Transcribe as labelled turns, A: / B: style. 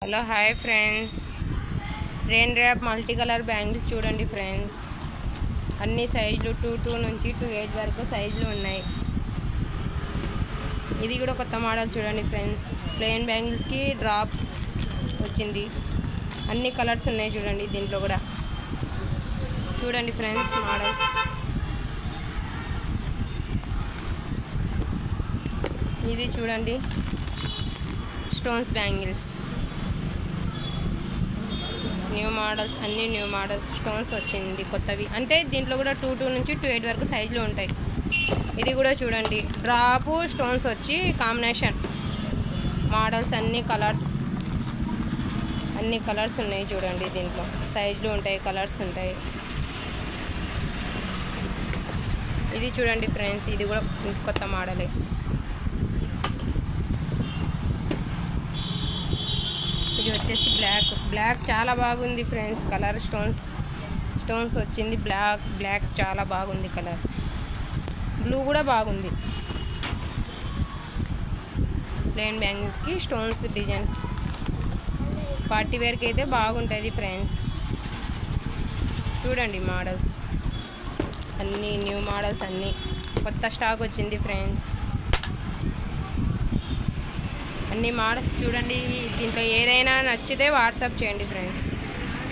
A: Hello hi friends, rain drop multi colour bangles చూడండి friends. అన్ని సైజులు 2 నుంచి 28 వరకు సైజులు ఉన్నాయి. ఇది కూడా కొత్త మోడల్ చూడండి ఫ్రెండ్స్. ప్లెయిన్ బ్యాంగిల్స్కి డ్రాప్ వచ్చింది. అన్ని కలర్స్ ఉన్నాయి చూడండి. దీంట్లో కూడా చూడండి ఫ్రెండ్స్ మోడల్స్. ఇది చూడండి స్టోన్స్ బ్యాంగిల్స్, న్యూ మోడల్స్, అన్ని న్యూ మోడల్స్. స్టోన్స్ వచ్చింది కొత్తవి, అంటే దీంట్లో కూడా 2 నుంచి 28 వరకు సైజులు ఉంటాయి. ఇది కూడా చూడండి డ్రాపు స్టోన్స్ వచ్చి కాంబినేషన్ మోడల్స్. అన్ని కలర్స్ ఉన్నాయి చూడండి. దీంట్లో సైజులు ఉంటాయి, కలర్స్ ఉంటాయి. ఇది చూడండి ఫ్రెండ్స్, ఇది కూడా కొత్త మోడలే. ఇది వచ్చేసి బ్లాక్ చాలా బాగుంది ఫ్రెండ్స్. కలర్ స్టోన్స్ వచ్చింది. బ్లాక్ చాలా బాగుంది కలర్. బ్లూ కూడా బాగుంది. ప్లెయిన్ బ్యాంగిల్స్కి స్టోన్స్ డిజైన్స్ పార్టీ వేర్కి అయితే బాగుంటుంది ఫ్రెండ్స్. చూడండి మోడల్స్, అన్నీ న్యూ మోడల్స్, అన్నీ కొత్త స్టాక్ వచ్చింది ఫ్రెండ్స్. అన్ని మోడల్స్ చూడండి. దీంట్లో ఏదైనా నచ్చితే వాట్సాప్ చేయండి ఫ్రెండ్స్.